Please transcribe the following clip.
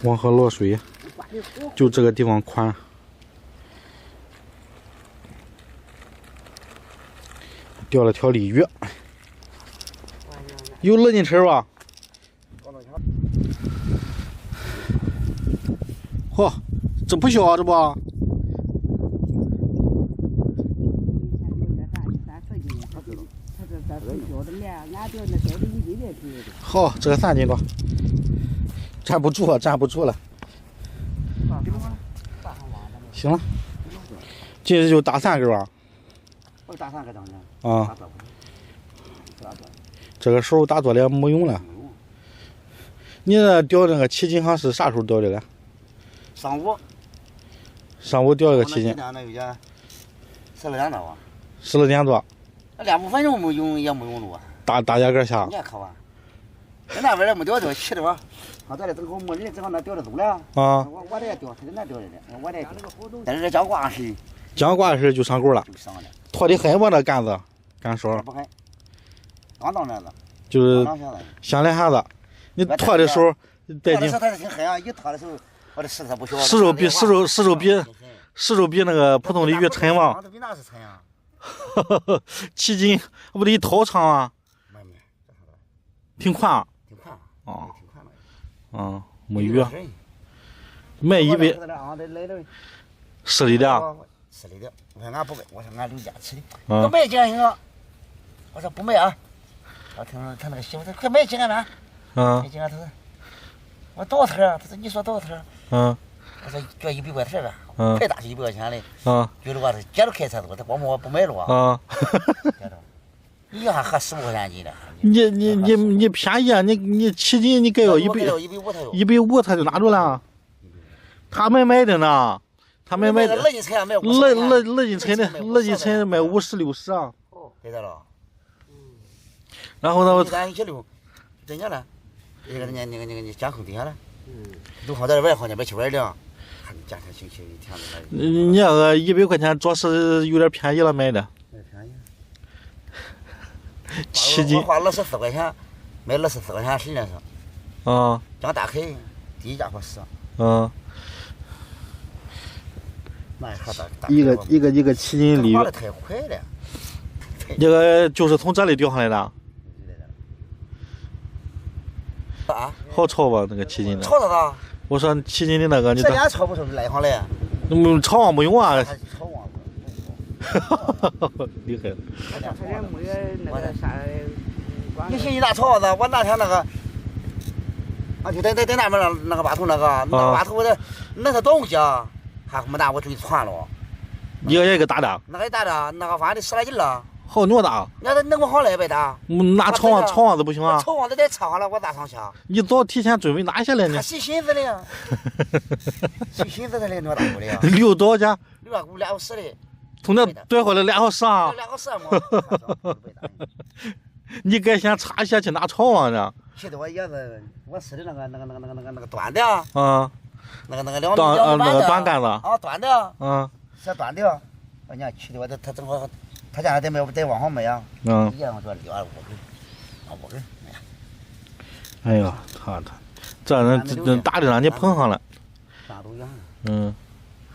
黄河落水，就这个地方宽。钓了条鲤鱼，有勒进吃吧？嚯，这不小啊，这不？好，这个3斤多，站不住啊，站不住了。行了，今日就打3根吧。打3根当的。啊。这个时候打多了没用了。你那钓那个7斤，好像是啥时候钓的了？上午。上午钓了个7斤。那有点12点多吧。12点多。那2不分钟没用也没用路啊。大家个下。你也可吧？那边也没钓着，去的吧？他在这正好没人，正好那钓着走了。啊。我这钓，他在那钓着呢，我这。但是这江挂时。江挂时就上钩了。就上了。拖的很吧？那杆子，杆勺。不很。刚到那子。就是像两下子。你拖的时候带劲。拖的挺狠啊！一拖的时候，我这石头不小。石头比那个普通鲤鱼沉嘛。比那是沉啊。7斤，不得一头长啊？挺宽啊。挺宽。啊。挺宽的。啊，没鱼。卖100。市里的。市里的，我说俺不卖，我说俺留家吃的。不卖行行。我说不卖啊。我听说他那个媳妇说快卖几个呢？卖几个？他说我多少头啊？他说你说多少头？我说就100块头呗。快打是100块钱嘞。觉得我是接着开车子，他光我不卖了啊。你还合15块钱斤的。你便宜啊！你7斤你该要150，他就拿住了。他们卖的呢，他们卖的乐金城卖乐金城卖50、60啊。对的了。然后呢？咱1.6，真的了。那个监控底下了。都好在外行买720两，还价钱行一天的。你那个100块钱着实有点便宜了买的。便宜。7斤。我花24块钱，买24块钱实际上是。江大开第一家伙是。一个7斤鲤鱼。跑得太快了。这个就是从这里钓上来的。啊？好炒吧？那个7斤的。炒的。我说7斤的那个，你这俩炒不成来上来。炒网没用啊。炒网。厉害了。你寻思那炒子？我那天那个，就在那边那个码头那个码头的，那是东西啊，还没拿我注意传了。一个大的。那个大的，那个反正10来斤了。好那么大。你看那么好来呗他。拿炒网子不行啊。炒网子在车上了，我咋上去啊？你早提前准备拿下来呢。他细心思的。细心思的嘞，那大锅的。溜多少钱？2万5、2万10的。从那兑回来2毫10啊。2毫10嘛。你该先插下去拿炒网呢。气得我也是，我使的那个短的。那个2短杆子。短的。是短的。我讲气的我他正好，他家在往上买啊。一样说2万5根。哎呀，这人打的让你碰上了。啥都一样。